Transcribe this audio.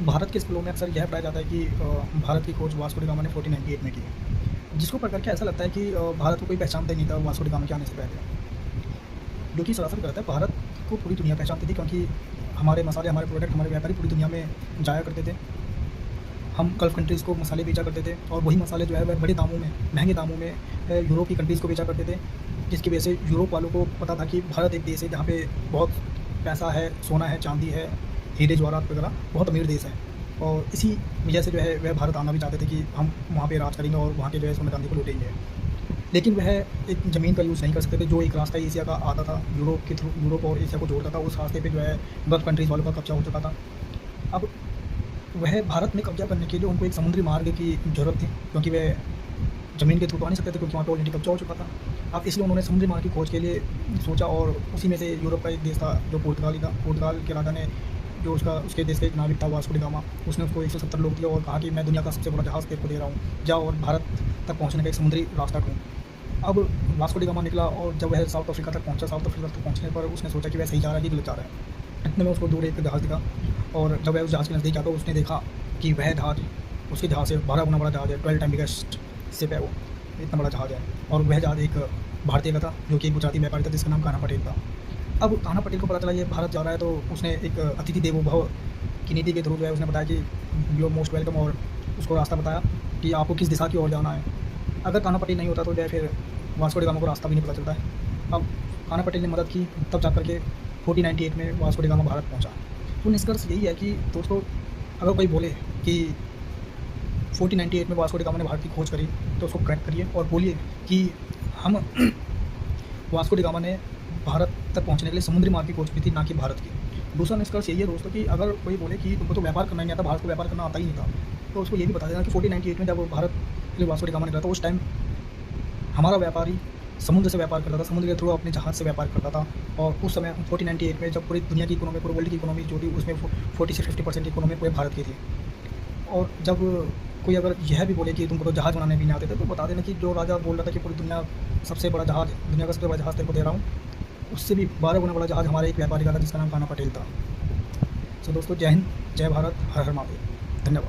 भारत के स्कूलों में अक्सर यह पढ़ाया जाता है कि भारत की खोज वास्को डी गामा ने 1498 में की है, जिसको पढ़ करके ऐसा लगता है कि भारत को कोई पहचानता ही नहीं था वास्को डी गामा के आने से पहले। जो कि सरासर गलत है। भारत को पूरी दुनिया पहचानती थी, क्योंकि हमारे मसाले, हमारे प्रोडक्ट, हमारे व्यापारी पूरी दुनिया में जाया करते थे। हम गल्फ़ कंट्रीज़ को मसाले बेचा करते थे और वही मसाले जो है वह बड़े दामों में, महंगे दामों में यूरोप की कंट्रीज़ को बेचा करते थे, जिसकी वजह से यूरोप वालों को पता था कि भारत एक देश है जहाँ पे बहुत पैसा है, सोना है, चांदी है, हीरे जवाहरात वगैरह, बहुत अमीर देश है। और इसी वजह से जो है वह भारत आना भी चाहते थे कि हम वहाँ पे राज करेंगे और वहाँ के जो है सोना चांदी को लूटेंगे। लेकिन वह एक ज़मीन का यूज़ नहीं कर सकते थे। जो एक रास्ता एशिया का आता था, यूरोप के थ्रू, यूरोप और एशिया को जोड़ता था, उस रास्ते पे जो है गल्फ़ कंट्रीज़ वालों का कब्ज़ा हो चुका था। अब वह भारत में कब्ज़ा करने के लिए उनको एक समुद्री मार्ग की ज़रूरत थी, क्योंकि वह ज़मीन के थ्रू तो आ नहीं सकते थे, क्योंकि वहाँ पे ऑलरेडी कब्ज़ा हो चुका था। अब इसलिए उन्होंने समुद्री मार्ग की खोज के लिए सोचा, और उसी में से यूरोप का एक देश था जो पुर्तगाल था। पुर्तगाल के राजा ने, जो उसके देश का एक नाविक था वास्को डी गामा, उसने उसको 170 लोग दिया और कहा कि मैं दुनिया का सबसे बड़ा जहाज़ तेरे को दे रहा हूँ, जाओ और भारत तक पहुँचने का एक समुद्री रास्ता ढूँढ। अब वास्को डी गामा निकला और जब वह साउथ अफ्रीका तक पहुँचा, साउथ अफ्रीका तक पहुँचने पर उसने सोचा कि वह सही जा रहा है कि गलत जा रहा है। इतने में उसको दूर एक जहाज़ दिखा, और जब वह उस जहाज़ के नज़दीक आता, उसने देखा कि वह जहाज़ उसके जहाज़ से 12 गुना बड़ा जहाज़ है, 12 टाइम बिगेस्ट शिप है वो, इतना बड़ा जहाज़ है। और वह जहाज़ एक भारतीय का था, जो कि एक गुजराती व्यापारी था जिसका नाम कान्हा पटेल था। अब कान्हा पटेल को पता चला ये भारत जा रहा है, तो उसने एक अतिथि देवो भव की नीति के थ्रू जो है उसने बताया कि यू आर मोस्ट वेलकम, और उसको रास्ता बताया कि आपको किस दिशा की ओर जाना है। अगर कान्हा पटेल नहीं होता तो जो है फिर वास्को डी गामा को रास्ता भी नहीं पता चलता है। अब कान्हा पटेल ने मदद की, तब जा करके 1498 में वास्को डी गामा भारत पहुंचा। तो निष्कर्ष यही है कि दोस्तों, अगर कोई बोले कि 1498 में वास्को डी गामा ने भारत की खोज करी, तो उसको करेक्ट करिए और बोलिए कि हम वास्को डी गामा ने भारत तक पहुंचने के लिए समुद्री मार्ग की खोज की थी, ना कि भारत की। दूसरा निष्कर्ष यही है दोस्तों कि अगर कोई बोले कि तुमको तो व्यापार करना ही नहीं आता, भारत को व्यापार करना आता ही नहीं था, तो उसको ये भी बता देना कि 1498 में जब भारत के लिए वास्को डी गामा निकला था, उस टाइम हमारा व्यापारी समुद्र से व्यापार करता था, समुद्र के थ्रू अपने जहाज़ से व्यापार करता था। और उस समय 1498 में जब पूरी दुनिया की इकोनॉमी, पूरे वर्ल्ड की इकोनॉमी जो थी, उसमें 40 से 50% इकोनॉमी पूरे भारत की थी। और जब कोई अगर यह भी बोले कि तुमको तो जहाज़ बनाने भी नहीं आते थे, तो बता देना कि जो राजा बोल रहा था कि पूरी दुनिया सबसे बड़ा जहाज़, दुनिया का सबसे बड़ा जहाज़ तेरे को दे रहा हूँ, उससे भी 12 गुना बड़ा जहाज़ हमारे एक व्यापारी का था जिसका नाम कान्हा पटेल था। सो दोस्तों, जय हिंद, जय भारत, हर हर महादेव। धन्यवाद।